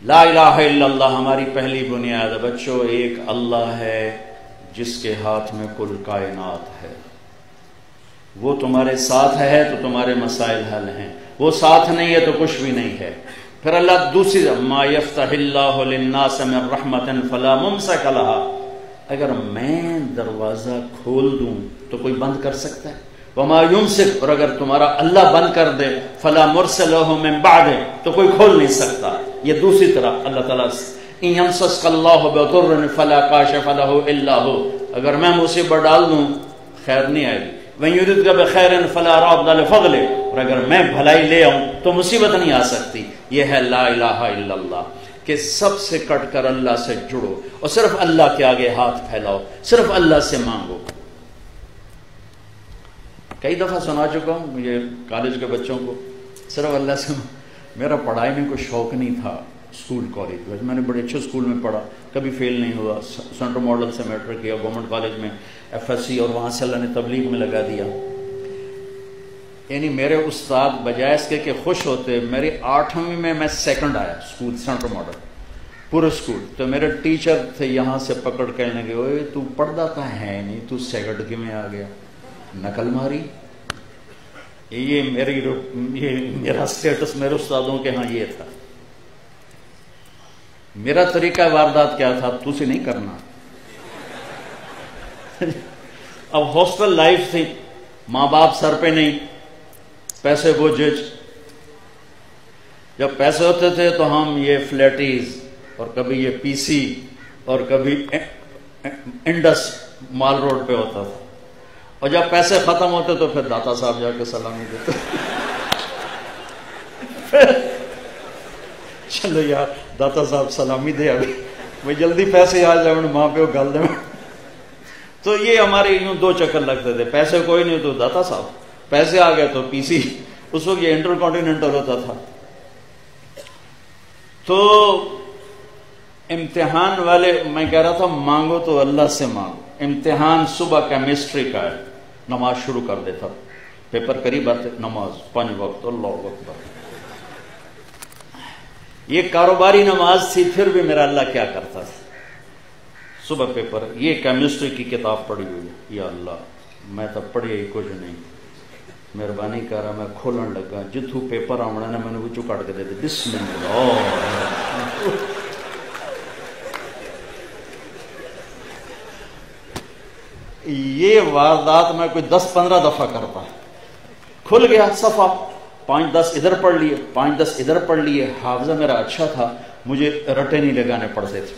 لا الہ الا اللہ ہماری پہلی بنیاد ہے بچوں، ایک اللہ ہے جس کے ہاتھ میں کل کائنات ہے، وہ تمہارے ساتھ ہے تو تمہارے مسائل حل ہیں، وہ ساتھ نہیں ہے تو کچھ بھی نہیں ہے۔ پھر اللہ دوسری ما یفتح اللہ للناس من رحمت فلا ممسک لها، اگر میں دروازہ کھول دوں تو کوئی بند کر سکتا ہے؟ وما یمسک، اور اگر تمہارا اللہ بند کر دے فلا مرسل له من بعد، تو کوئی کھول نہیں سکتا۔ یہ دوسری طرح اللہ تعالیٰ ان یمسسک اللہ بضر فلا کاشف له الا هو، اگر میں مصیبت ڈال دوں خیر نہیں آئے گی۔ وَإِن يُرِدْكَ بِخَيْرٍ فَلَا رَادَّ لِفَضْلِهِ، اور اگر میں بھلائی لے آؤں تو مصیبت نہیں آ سکتی۔ یہ ہے لا الہ الا اللہ، کہ سب سے کٹ کر اللہ سے جڑو اور صرف اللہ کے آگے ہاتھ پھیلاؤ، صرف اللہ سے مانگو۔ کئی دفعہ سنا چکا ہوں یہ کالج کے بچوں کو، صرف اللہ سے میرا پڑھائی میں کوئی شوق نہیں تھا، اسکول کالج میں نے بڑے اچھے اسکول میں پڑھا، کبھی فیل نہیں ہوا، سینٹرل ماڈل سے میٹرک کیا، گورنمنٹ کالج میں ایف ایس سی، اور وہاں سے اللہ نے تبلیغ میں لگا دیا۔ یعنی میرے استاد بجائے اس کے کہ خوش ہوتے، میری 8ویں میں سیکنڈ آیا اسکول سینٹرل ماڈل پورے اسکول، تو میرے ٹیچر تھے یہاں سے پکڑ کہنے لگے اوئے تو پڑھتا تو ہے نہیں، تو سیکنڈ کی میں آ گیا، نقل ماری۔ یہ میرا سٹیٹس میرے استادوں کے ہاں یہ تھا۔ میرا طریقہ واردات کیا تھا، تو سے نہیں کرنا۔ اب ہاسٹل لائف تھی، ماں باپ سر پہ نہیں، پیسے بوجھج، جب پیسے ہوتے تھے تو ہم یہ فلیٹیز اور کبھی یہ پی سی اور کبھی انڈس مال روڈ پہ ہوتا تھا، اور جب پیسے ختم ہوتے تو پھر داتا صاحب جا کے سلامی دیتے۔ چلو یار داتا صاحب سلامی دے، ابھی وہ جلدی پیسے آ جائے ماں پہ گل دے۔ تو یہ ہمارے یوں 2 چکر لگتے تھے، پیسے کوئی نہیں تو داتا صاحب، پیسے آ گئے تو پی سی، اس وقت یہ انٹر کانٹیننٹل ہوتا تھا۔ تو امتحان والے میں کہہ رہا تھا مانگو تو اللہ سے مانگو۔ امتحان صبح کیمسٹری کا ہے، نماز شروع کر دیتا، پیپر قریب آتے، نماز 5 وقت، اللہ اکبر۔ یہ کاروباری نماز تھی، پھر بھی میرا اللہ کیا کرتا تھا، صبح پیپر، یہ کیمسٹری کی کتاب پڑھی ہوئی ہے، یا اللہ میں تو پڑھی ہی کچھ نہیں، مہربانی کر رہا، میں کھولن لگا جتھوں پیپر آنا نے میں نے کٹ کے دے دے، بسم اللہ۔ یہ واردات میں کوئی 10-15 دفعہ کرتا ہے، کھل گیا صفحہ، 5-10 ادھر پڑھ لیے، 5-10 ادھر پڑھ لیے۔ حافظہ میرا اچھا تھا، مجھے رٹے نہیں لگانے پڑتے تھے۔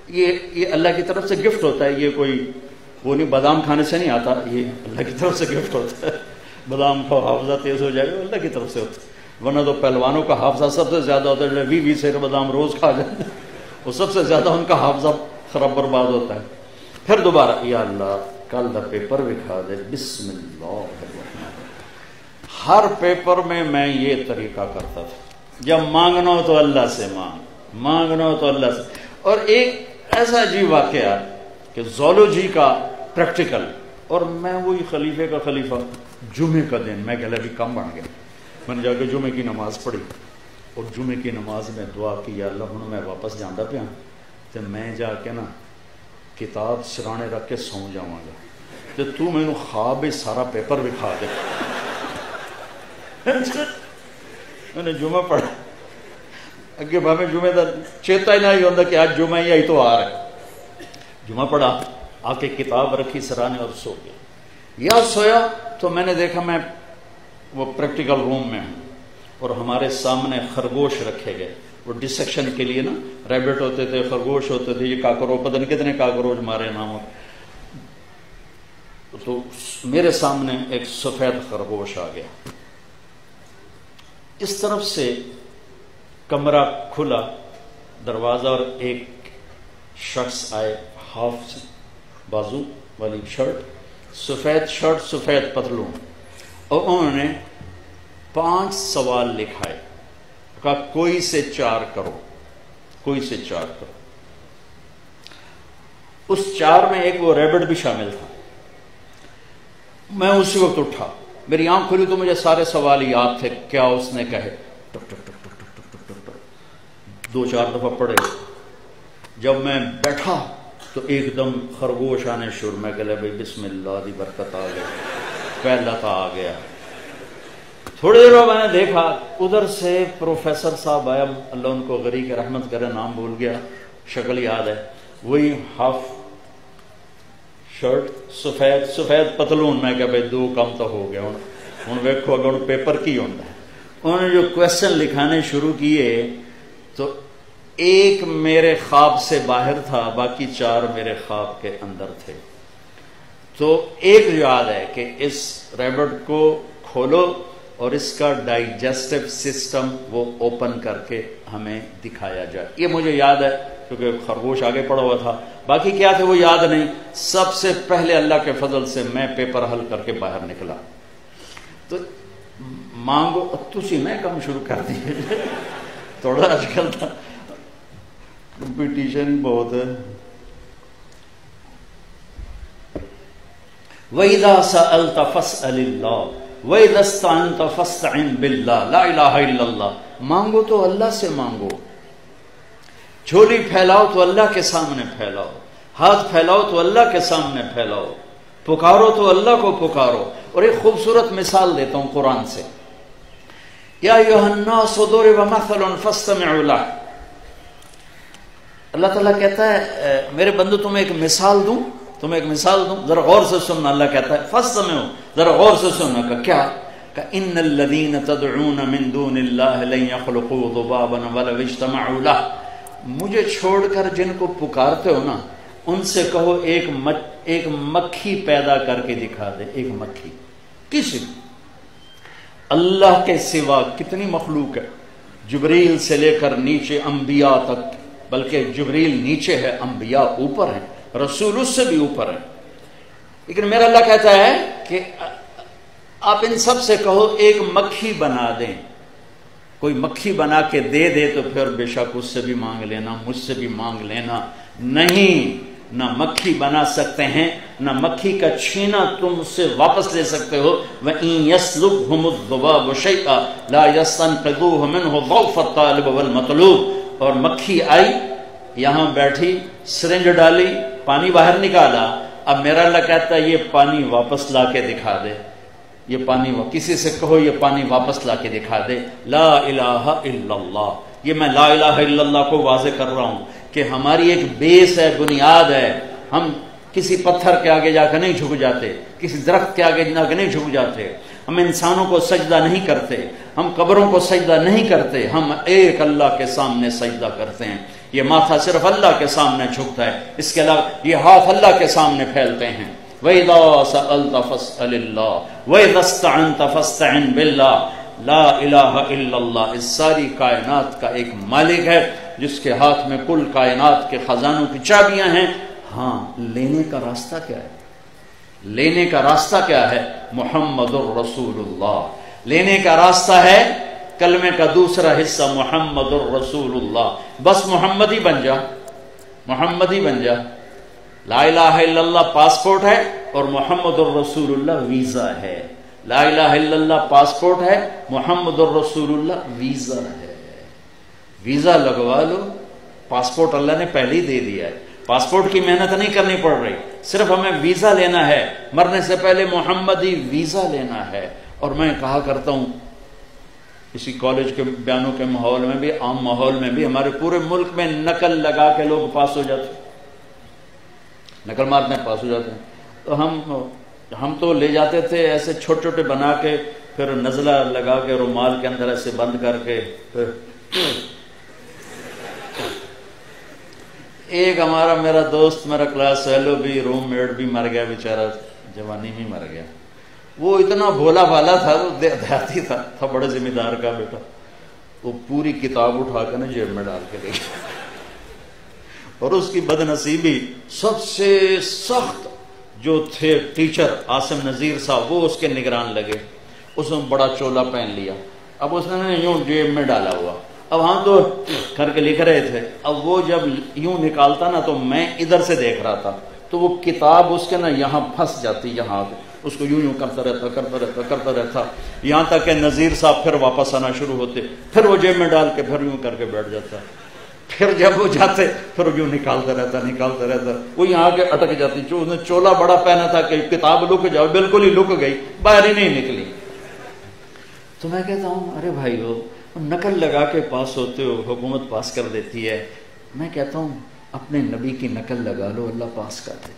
یہ اللہ کی طرف سے گفٹ ہوتا ہے، یہ کوئی وہ نہیں، بادام کھانے سے نہیں آتا، یہ اللہ کی طرف سے گفٹ ہوتا ہے۔ بادام کھاؤ حافظہ تیز ہو جائے گا، اللہ کی طرف سے ہوتا ہے، ورنہ تو پہلوانوں کا حافظہ سب سے زیادہ ہوتا ہے، 20 سیر بادام روز کھا جائے، وہ سب سے زیادہ ان کا حافظہ خراب برباد ہوتا ہے۔ پھر دوبارہ یا اللہ کل دا پیپر بھی کھا دے، بسم اللہ۔ ہر پیپر میں یہ طریقہ کرتا تھا، جب مانگنا ہو تو اللہ سے مانگنا ہو تو اللہ سے۔ اور ایک ایسا عجیب واقعہ کہ زولوجی کا پریکٹیکل، اور میں وہی خلیفے کا خلیفہ، جمعے کا دن میں گیلری کم بن گیا، میں نے جا کے جمعے کی نماز پڑھی، اور جمعے کی نماز میں دعا کی، یا اللہ ہوں میں واپس جانا پیا تو میں جا کے نا کتاب سرانے رکھ کے سو جاواں گا، تو تو مینوں خواب سارا پیپر بھی کھا دے۔ میں نے جمعہ پڑھا، اگے بھاویں جمعے دا چیتا ہی نہیں ہوتا کہ آج جمعہ ہی آئی تو آ رہا ہے۔ جمعہ پڑھا، آ کے کتاب رکھی سرانے اور سو گیا۔ یا سویا تو میں نے دیکھا میں وہ پریکٹیکل روم میں ہوں، اور ہمارے سامنے خرگوش رکھے گئے، وہ ڈسیکشن کے لیے نا، ریبٹ ہوتے تھے، خرگوش ہوتے تھے، یہ کاکروچ، پتہ نہیں کتنے کاکروچ مارے نام۔ تو میرے سامنے ایک سفید خرگوش آ گیا، اس طرف سے کمرہ کھلا دروازہ، اور ایک شخص آئے، ہاف بازو والی شرٹ، سفید شرٹ سفید پتلون، اور انہوں نے 5 سوال لکھائے، کہا کوئی سے 4 کرو، کوئی سے 4 کرو۔ اس 4 میں ایک وہ ریبٹ بھی شامل تھا۔ میں اسی وقت اٹھا، میری آنکھ کھلی تو مجھے سارے سوال یاد تھے، کیا اس نے کہے، ٹک ٹک ٹک ٹک ٹک ٹک ٹک ٹک، 2-4 دفعہ پڑھے. جب میں بیٹھا تو ایک دم خرگوش آنے شروع. میں کہا بھائی بسم اللہ دی برکت آ گئی, پہلا تھا آ گیا. تھوڑی دیر میں نے دیکھا ادھر سے پروفیسر صاحب آیا, اللہ ان کو غریق رحمت کرے, نام بھول گیا, شکل یاد ہے, وہی ہاف شرٹ, سفید پتلون. میں کہا بھائی 2 کم تو ہو گیا ہوں ویکھو اگر ہوں پیپر کی ہوتا ہے. انہوں نے جو کویسچن لکھانے شروع کیے تو ایک میرے خواب سے باہر تھا, باقی 4 میرے خواب کے اندر تھے. تو ایک یاد ہے کہ اس ریبٹ کو کھولو اور اس کا ڈائجسٹو سسٹم وہ اوپن کر کے ہمیں دکھایا جائے. یہ مجھے یاد ہے کیونکہ خرگوش آگے پڑا ہوا تھا, باقی کیا تھے وہ یاد نہیں. سب سے پہلے اللہ کے فضل سے میں پیپر حل کر کے باہر نکلا. تو مانگو تسی میں کم شروع کر دی. تھوڑا آج کل تھا کمپٹیشن بہت ہے. وَإِذَا سَأَلْتَ فَاسْأَلِ اللَّهِ وَإِذَا اسْتَعَنْتَ فَاسْتَعِنْ بِاللَّهِ لَا إِلَهَ إِلَّا اللَّهِ. مانگو تو اللہ سے مانگو, جھولی پھیلاؤ تو اللہ کے سامنے پھیلاؤ, ہاتھ پھیلاؤ تو اللہ کے سامنے پھیلاؤ, پکارو تو اللہ کو پکارو. اور ایک خوبصورت مثال دیتا ہوں قرآن سے. یا ایھا الناس ضرب مثل فاستمعوا له. اللہ تعالیٰ کہتا ہے میرے بندو تمہیں ایک مثال دوں, ذرا غور سے سننا. اللہ کہتا ہے فاستمعوا, ذرا غور سے سننا. کہ کیا؟ کہ ان الذین تدعون من دون اللہ لن یخلقوا ذبابا ولو اجتمعوا له. مجھے چھوڑ کر جن کو پکارتے ہو نا, ان سے کہو ایک مکھی پیدا کر کے دکھا دے. ایک مکھی. کسی اللہ کے سوا کتنی مخلوق ہے, جبریل سے لے کر نیچے انبیاء تک, بلکہ جبریل نیچے ہے, انبیاء اوپر ہیں, رسول اس سے بھی اوپر ہے. لیکن میرا اللہ کہتا ہے کہ آپ ان سب سے کہو ایک مکھی بنا دیں. کوئی مکھی بنا کے دے دے تو پھر بے شک اس سے بھی مانگ لینا, مجھ سے بھی مانگ لینا. نہیں, نہ مکھی بنا سکتے ہیں, نہ مکھی کا چھینا تم اس سے واپس لے سکتے ہو. وَإِن يَسْلُبْهُمُ الذُّبَابُ شَيْئًا لَا يَسْتَنقِذُوهُ مِنْهُ ضَعْفَ الطَّالِبِ وَالْمَطْلُوبِ. اور مکھی آئی, یہاں بیٹھی, سرنج ڈالی, پانی باہر نکالا. اب میرا اللہ کہتا ہے یہ پانی واپس لا کے دکھا دے. یہ پانی کسی سے کہو یہ پانی واپس لا کے دکھا دے. لا الہ الا اللہ. یہ میں لا الہ الا اللہ کو واضح کر رہا ہوں کہ ہماری ایک بیس ہے, بنیاد ہے. ہم کسی پتھر کے آگے جا کے نہیں جھک جاتے, کسی درخت کے آگے جا کے نہیں جھک جاتے. ہم انسانوں کو سجدہ نہیں کرتے, ہم قبروں کو سجدہ نہیں کرتے, ہم ایک اللہ کے سامنے سجدہ کرتے ہیں. یہ ماتھا صرف اللہ کے سامنے جھکتا ہے, اس کے علاوہ یہ ہاتھ اللہ کے سامنے پھیلتے ہیں. وَإِذَا سَأَلْتَ فَاسْأَلِ اللَّهِ وَإِذَا اسْتَعَنْتَ فَاسْتَعِنْ بِاللَّهِ لا الہ الا اللہ. اس ساری کائنات کا ایک مالک ہے جس کے ہاتھ میں کل کائنات کے خزانوں کی چابیاں ہیں. ہاں, لینے کا راستہ کیا ہے؟ لینے کا راستہ کیا ہے؟ محمد الرسول اللہ. لینے کا راستہ ہے کلمے کا دوسرا حصہ محمد الرسول اللہ. بس محمد ہی بن جا, محمد ہی بن جا. لا الہ الا اللہ پاسپورٹ ہے اور محمد الرسول اللہ ویزا ہے. لا الہ الا اللہ پاسپورٹ ہے, محمد الرسول اللہ ویزا ہے. ویزا لگوا لو, پاسپورٹ اللہ نے پہلے ہی دے دیا ہے. پاسپورٹ کی محنت نہیں کرنی پڑ رہی, صرف ہمیں ویزا لینا ہے. مرنے سے پہلے محمدی ویزا لینا ہے. اور میں کہا کرتا ہوں اسی کالج کے بیانوں کے ماحول میں بھی, عام ماحول میں بھی, ہمارے پورے ملک میں نقل لگا کے لوگ پاس ہو جاتے ہیں, نقل مارنے پاس ہو جاتے ہیں. تو ہم تو لے جاتے تھے ایسے چھوٹے چھوٹے بنا کے, پھر نزلہ لگا کے رومال کے اندر ایسے بند کر کے. ایک ہمارا میرا دوست, میرا کلاس فیلو بھی, روم میٹ بھی مر گیا بیچارہ, جوانی میں مر گیا. وہ اتنا بھولا بھالا تھا, وہ دیہاتی تھا بڑے ذمہ دار کا بیٹا. وہ پوری کتاب اٹھا کے نا جیب میں ڈال کے لے گیا. اور اس کی بد نصیبی, سب سے سخت جو تھے ٹیچر عاصم نذیر صاحب, وہ اس کے نگران لگے. اس نے بڑا چولا پہن لیا, اب اس نے یوں جیب میں ڈالا ہوا. اب ہاں تو کر کے لکھ رہے تھے. اب وہ جب یوں نکالتا نا تو میں ادھر سے دیکھ رہا تھا, تو وہ کتاب اس کے نا یہاں پھنس جاتی, یہاں اس کو یوں کرتا رہتا یہاں تک کہ نذیر صاحب پھر واپس آنا شروع ہوتے, پھر وہ جیب میں ڈال کے پھر یوں کر کے بیٹھ جاتا. پھر جب وہ جاتے پھر یوں نکالتا رہتا، وہ یہاں کے اٹک جاتی، جو انہوں نے چولا بڑا پہنا تھا کہ کتاب لک جاؤ، بالکل ہی لک گئی، باہر ہی نہیں نکلی۔ تو میں کہتا ہوں ارے بھائی ہو، نقل لگا کے پاس ہوتے ہو، حکومت پاس کر دیتی ہے، میں کہتا ہوں اپنے نبی کی نقل لگا لو، اللہ پاس کر دے۔